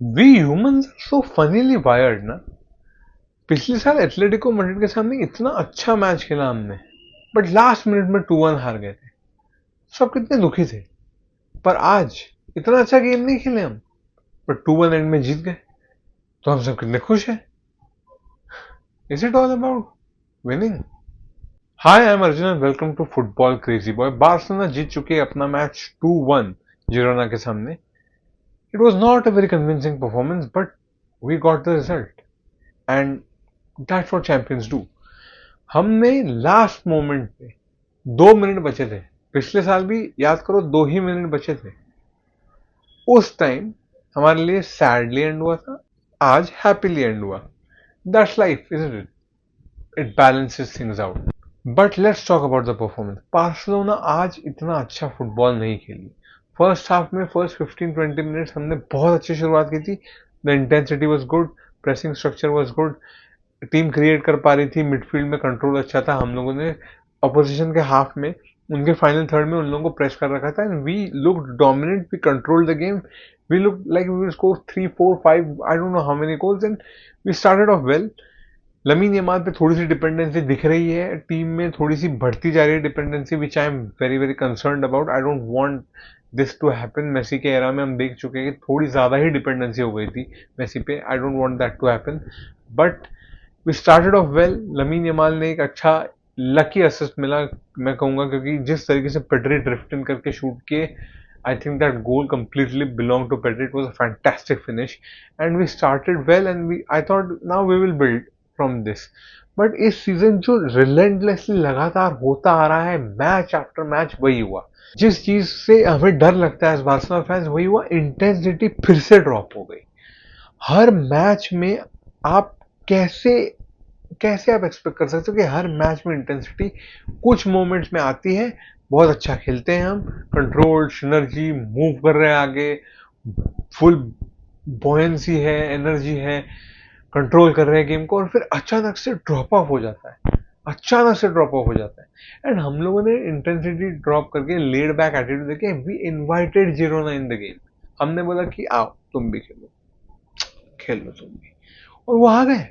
We humans are so funnily wired ना। पिछले साल एथलेटिको मैड्रिड के सामने इतना अच्छा मैच खेला हमने, बट लास्ट मिनट में 2-1 हार गए थे। सब कितने दुखी थे। पर आज इतना अच्छा गेम नहीं खेले हम, पर 2-1 एंड में जीत गए, तो हम सब कितने खुश हैं। Is it all about winning? Hi, I am Arjun and welcome to football crazy boy. Barcelona जीत चुके अपना मैच 2-1 जिरोना के सामने। It was not a very convincing performance, but we got the result and that's what champions do. हमने last moment पे 2 minute बचे थे। पिछले साल भी याद करो, 2 ही मिनट बचे थे। उस टाइम हमारे लिए सैडली एंड हुआ था, आज हैप्पीली एंड हुआ। That's life, isn't it? It balances things out. But let's talk about the performance. Barcelona आज इतना अच्छा फुटबॉल नहीं खेली। फर्स्ट हाफ में फर्स्ट 15-20 मिनट्स हमने बहुत अच्छी शुरुआत की थी। The intensity was good, pressing structure was good, team create कर पा रही थी, मिडफील्ड में कंट्रोल अच्छा था। हम लोगों ने अपोजिशन के हाफ में, उनके फाइनल थर्ड में उन लोगों को प्रेस कर रखा था and we look dominant, we control the game, we look like we will score 3-4-5, I don't know how many goals, and we started off well. Lamine Yamal पे थोड़ी सी डिपेंडेंसी दिख रही है, टीम में थोड़ी सी बढ़ती जा रही है dependency, which I am very very concerned about. I don't want this to happen. Messi के एरा में हम देख चुके हैं कि थोड़ी ज्यादा ही डिपेंडेंसी हो गई थी मेसी पे। I don't want that to happen, but we started off well. Lamine Yamal ने एक अच्छा लकी असिस्ट मिला, मैं कहूंगा, क्योंकि जिस तरीके से पेड्री ड्रिफ्ट इन करके शूट किए, I think that goal completely belonged to Pedri. It was a fantastic finish, and we started well. And I thought now we will build from this. But इस सीजन जो relentlessly लगातार होता आ रहा है, match after match, वही हुआ। जिस चीज से हमें डर लगता है एज बार्सिलोना फैंस, वही हुआ। इंटेंसिटी फिर से ड्रॉप हो गई। हर मैच में आप कैसे कैसे आप एक्सपेक्ट कर सकते हो कि हर मैच में इंटेंसिटी कुछ मोमेंट्स में आती है। बहुत अच्छा खेलते हैं हम, कंट्रोल, सिनर्जी, मूव कर रहे हैं आगे, फुल बॉयंसी है, एनर्जी है, कंट्रोल कर रहे हैं गेम को, और फिर अचानक से ड्रॉप ऑफ हो जाता है। अचानक से ड्रॉप ऑफ हो जाता है एंड हम लोगों ने इंटेंसिटी ड्रॉप करके लेड बैक एटीट्यूड देके we invited Girona in the game. हमने बोला कि आओ तुम भी खेलो, खेलो तुम भी, और वो आ गए,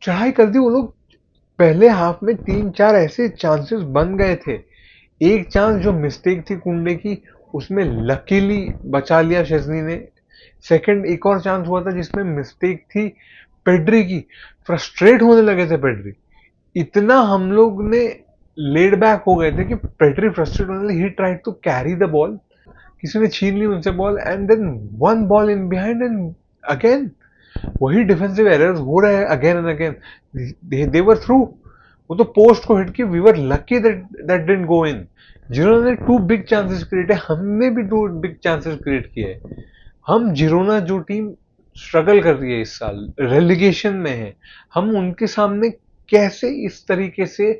चढ़ाई कर दी वो लोग। पहले हाफ में 3-4 ऐसे चांसेस बन गए थे। एक चांस जो मिस्टेक थी कुंडे की, उसमें लकीली बचा लिया शेजनी ने। सेकंड एक और चांस हुआ था जिसमें मिस्टेक थी पेड्री की। फ्रस्ट्रेट होने लगे थे पेड्री, इतना हम लोग ने लेड बैक हो गए थे कि पेड्री फ्रस्ट्रेट होने लगे। He tried to carry the ball, किसी ने छीन ली उनसे ball, and then one ball in behind, and again वही डिफेंसिव एरर्स हो रहे हैं again and again. They were through. वो तो पोस्ट को हिट की, we were lucky that that didn't go in. Girona ने 2 बिग चांसेस क्रिएट है, हमने भी 2 बिग चांसेस क्रिएट किए। हम जिरोना जो टीम स्ट्रगल कर रही है इस साल, रेलिगेशन में है, हम उनके सामने कैसे इस तरीके से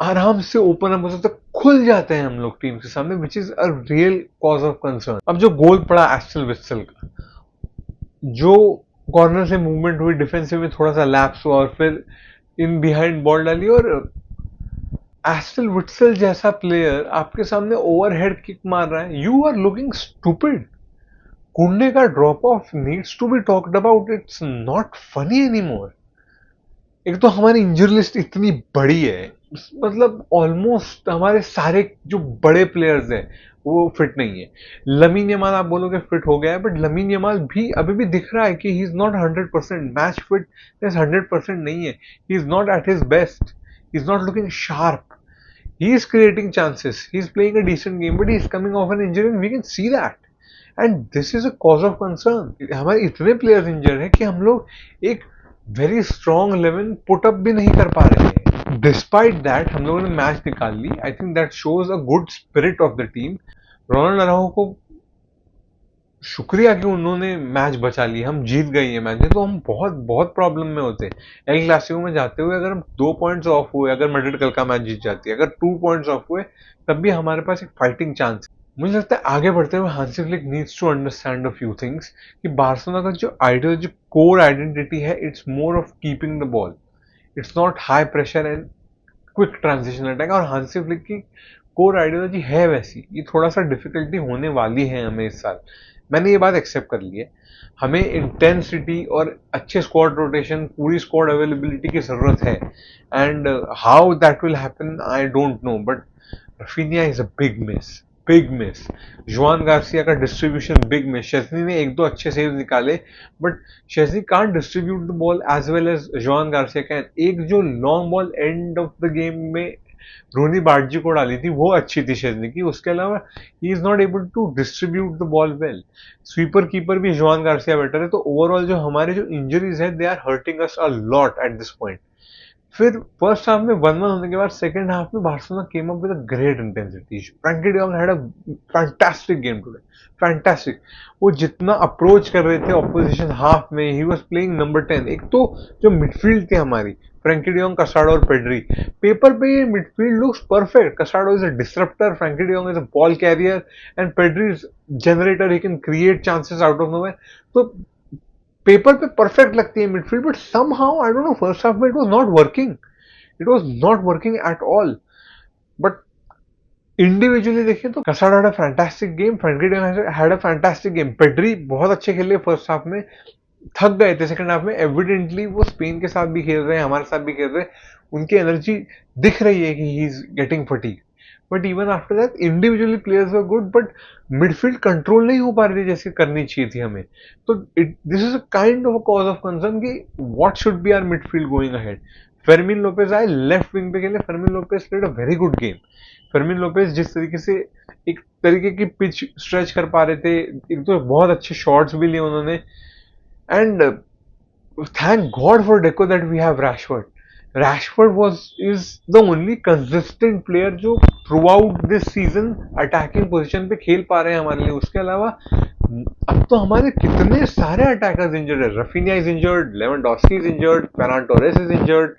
आराम से ओपन अप हो सकते, खुल जाते हैं हम लोग टीम के सामने, which is a real cause of concern. अब जो गोल पड़ा एस्टल विट्सल का, जो कॉर्नर से मूवमेंट हुई, डिफेंसिव में थोड़ा सा लैप्स हुआ और फिर इन बिहाइंड बॉल डाली, और एस्टल विट्सल जैसा प्लेयर आपके सामने ओवरहेड किक मार रहा है, you are looking stupid. Kounde का drop off needs to be talked about, it's not funny any more. एक तो हमारी इंजरी लिस्ट इतनी बड़ी है, मतलब ऑलमोस्ट हमारे सारे जो बड़े प्लेयर्स हैं वो फिट नहीं है। लमीन यमाल आप बोलोगे फिट हो गया है, बट लमीन यमाल भी अभी भी दिख रहा है कि he is not 100%। Match fitness 100% नहीं है, he is not at his best, he is not looking sharp. He is creating chances, he is playing a decent game, but he is coming off an injury and we can see that, and this is a cause of concern. हमारे इतने players injured हैं कि हम लोग एक very strong 11 put up भी नहीं कर पा रहे हैं। डिस्पाइट दैट हम लोगों ने मैच निकाल ली। I think that shows a good spirit of the team. Ronald Araujo को शुक्रिया कि उन्होंने मैच बचा लिया, हम जीत गए ये मैच। तो हम बहुत बहुत प्रॉब्लम में होते। एल क्लासिको में जाते हुए अगर हम 2 पॉइंट्स ऑफ हुए, अगर मैड्रिड कल का मैच जीत जाती है, अगर 2 पॉइंट्स ऑफ हुए, तब भी हमारे पास एक फाइटिंग चांस है। मुझे लगता है आगे बढ़ते हुए Hansi Flick needs to understand a few things, कि बार्सिलोना का जो आइडियल, जो कोर आइडेंटिटी है, it's more of keeping the ball, it's not high pressure and quick transition attack. और हांसी फ्लिक की कोर आइडियोलॉजी है वैसी, ये थोड़ा सा डिफिकल्टी होने वाली है हमें इस साल। मैंने ये बात एक्सेप्ट कर ली है। हमें इंटेंसिटी और अच्छे स्क्वाड रोटेशन, पूरी स्क्वाड अवेलेबिलिटी की जरूरत है, and how that will happen I don't know, but Raphinha is a big miss, big miss. Juan Garcia का डिस्ट्रीब्यूशन बिग मिस। शेज़नी ने एक दो अच्छे सेव निकाले, but Szczesny can't distribute the ball as well as Juan Garcia can. एक जो long ball end of the game में Roony बार्जी को डाली थी वो अच्छी थी शेज़नी की, उसके अलावा he is not able to distribute the ball well. Sweeper keeper भी जुआन गार्सिया बेटर है। तो ओवरऑल जो हमारे जो इंजरीज है they are hurting us a lot at this point. फिर फर्स्ट हाफ में 1-1 होने के बाद सेकंड हाफ में Barcelona came up with a great intensity. Frenkie de Jong had a fantastic game today, fantastic. वो जितना अप्रोच कर रहे थे ऑपोजिशन हाफ में, ही वाज प्लेइंग नंबर 10। एक तो जो मिडफील्ड थी हमारी, फ्रैंकी डी जॉन्ग, कसाडो और पेड्री, पेपर पे ये midfield looks perfect. Casado is a disruptor, Frenkie de Jong is a ball carrier, and Pedri is generator, he can create chances out of nowhere. तो paper पे perfect लगती है midfield, but somehow I don't know first half में it was not working, it was not working at all. But individually देखिए तो Casado had a fantastic game, Frenkie had a fantastic game, Pedri बहुत अच्छे खेले first half में, थक गए थे सेकंड हाफ में। एविडेंटली वो स्पेन के साथ भी खेल रहे हैं, हमारे साथ भी खेल रहे हैं, उनकी एनर्जी दिख रही है कि he is getting fatigue. But even after that individually players were good, but midfield control नहीं हो पा रही थी जैसे करनी चाहिए थी हमें। तो this is a kind of a cause of concern कि what should be our midfield going ahead. Fermin Lopez आए लेफ्ट विंग पे खेले, Fermin Lopez played a very good game. Fermin Lopez जिस तरीके से एक तरीके की पिच स्ट्रेच कर पा रहे थे, एक तो बहुत अच्छे शॉट्स भी लिए उन्होंने, and thank God for Deco that we have Rashford. Rashford is the only consistent player जो throughout this season attacking position पे खेल पा रहे हैं हमारे लिए। उसके अलावा अब तो हमारे कितने सारे अटैकर्स इंजर्ड है। Raphinha is injured, Lewandowski is injured, Ferran Torres is injured,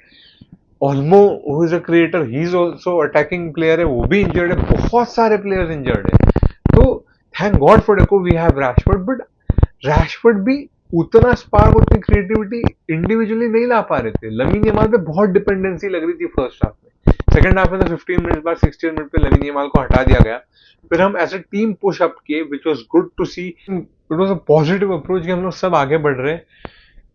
Olmo who is a creator he is also attacking player है, वो भी इंजर्ड है। बहुत सारे प्लेयर्स इंजर्ड है। तो thank God for Deco we have Rashford, but Rashford भी उतना स्पार्क, उतनी क्रिएटिविटी इंडिविजुअली नहीं ला पा रहे थे। लमीन यमाल पे बहुत डिपेंडेंसी लग रही थी फर्स्ट हाफ में। सेकंड हाफ में तो 15 मिनट बाद 16 मिनट पे लमीन यमाल को हटा दिया गया। फिर हम as a team push up किए, which was good to see. It was a positive approach कि हम लोग सब आगे बढ़ रहे हैं।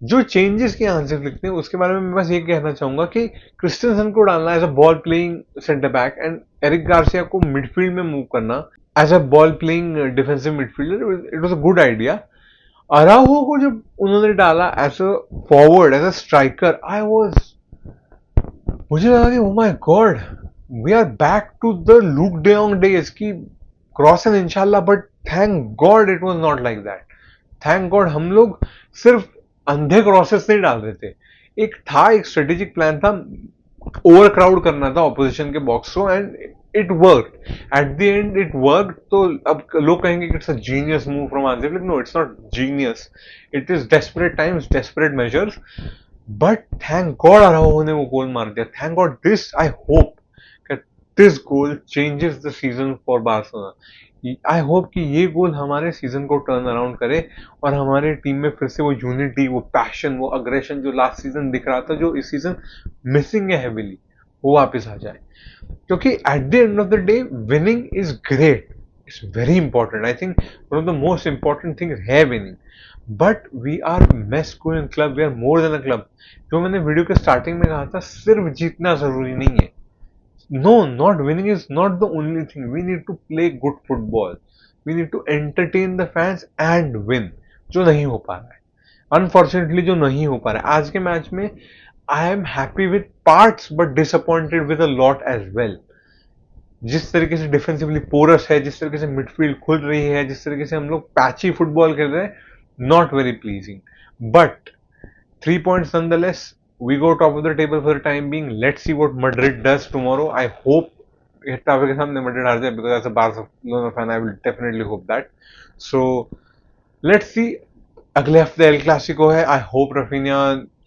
जो चेंजेस के आंसर लिखते हैं उसके बारे में मैं बस ये कहना चाहूंगा कि क्रिस्टियनसन को डालना as a ball playing center back, and Eric Garcia को मिडफील्ड में मूव करना as a ball playing defensive midfielder, it was a good idea. Araujo को जब उन्होंने डाला as a forward, as a striker, I was, मुझे लगा कि oh my God, we are back to the Luuk de ऑन days की cross and इंशाल्लाह। But thank God it was not like that. Thank God हम लोग सिर्फ अंधे क्रॉसेस नहीं डाल रहे थे, एक था, एक स्ट्रेटेजिक प्लान था, ओवर क्राउड करना था ऑपोजिशन के बॉक्स को, and it work at the end, it work. तो अब लोग कहेंगे कि it's a genius move from Hansi, no it's not genius, it is desperate times, desperate measures. But thank God Araujo ने वो गोल मार दिया। Thank God, this I hope this goal changes the season for Barcelona. I hope कि ये गोल हमारे season को turn around करे और हमारे टीम में फिर से वो यूनिटी, वो पैशन, वो अग्रेशन जो लास्ट सीजन दिख रहा था, जो इस सीजन मिसिंग है हेविली, वो वापस आ जाए। क्योंकि at the end of the day winning is great, it's very important. I think one of the most important thing है winning, but we are mess going club, we are more than a club. जो मैंने video के starting में कहा था, सिर्फ जीतना जरूरी नहीं है। No, not winning is not the only thing. We need to play good football. We need to entertain the fans and win. जो नहीं हो पा रहा है, अनफॉर्चुनेटली जो नहीं हो पा रहा है आज के मैच में। I am happy with parts but disappointed with a lot as well. जिस तरीके से डिफेंसिवली पोरस है, जिस तरीके से मिडफील्ड खुल रही है, जिस तरीके से हम लोग पैची फुटबॉल खेल रहे हैं, not very pleasing. But 3 points nonetheless. We go top of the table for the time being. Let's see what Madrid does tomorrow. I hope Getafe के सामने Madrid हार जाए, because as a Barcelona fan I will definitely hope that. So let's see. अगले हफ्ते El Clasico है। I hope Raphinha,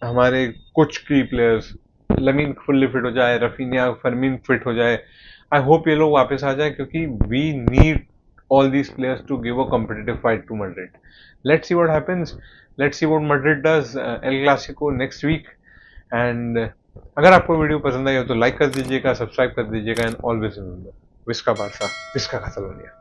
हमारे कुछ की प्लेयर्स, लमीन फुल्ली फिट हो जाए, रफीनिया, फरमीन फिट हो जाए। आई होप ये लोग वापस आ जाए, क्योंकि we need all these players to give a competitive fight to Madrid. Let's see what happens. Let's see what Madrid does. El Clasico next week. And अगर आपको वीडियो पसंद आई हो तो लाइक कर दीजिएगा, सब्सक्राइब कर दीजिएगा, and always remember, Biska Barça, Biska Catalonia.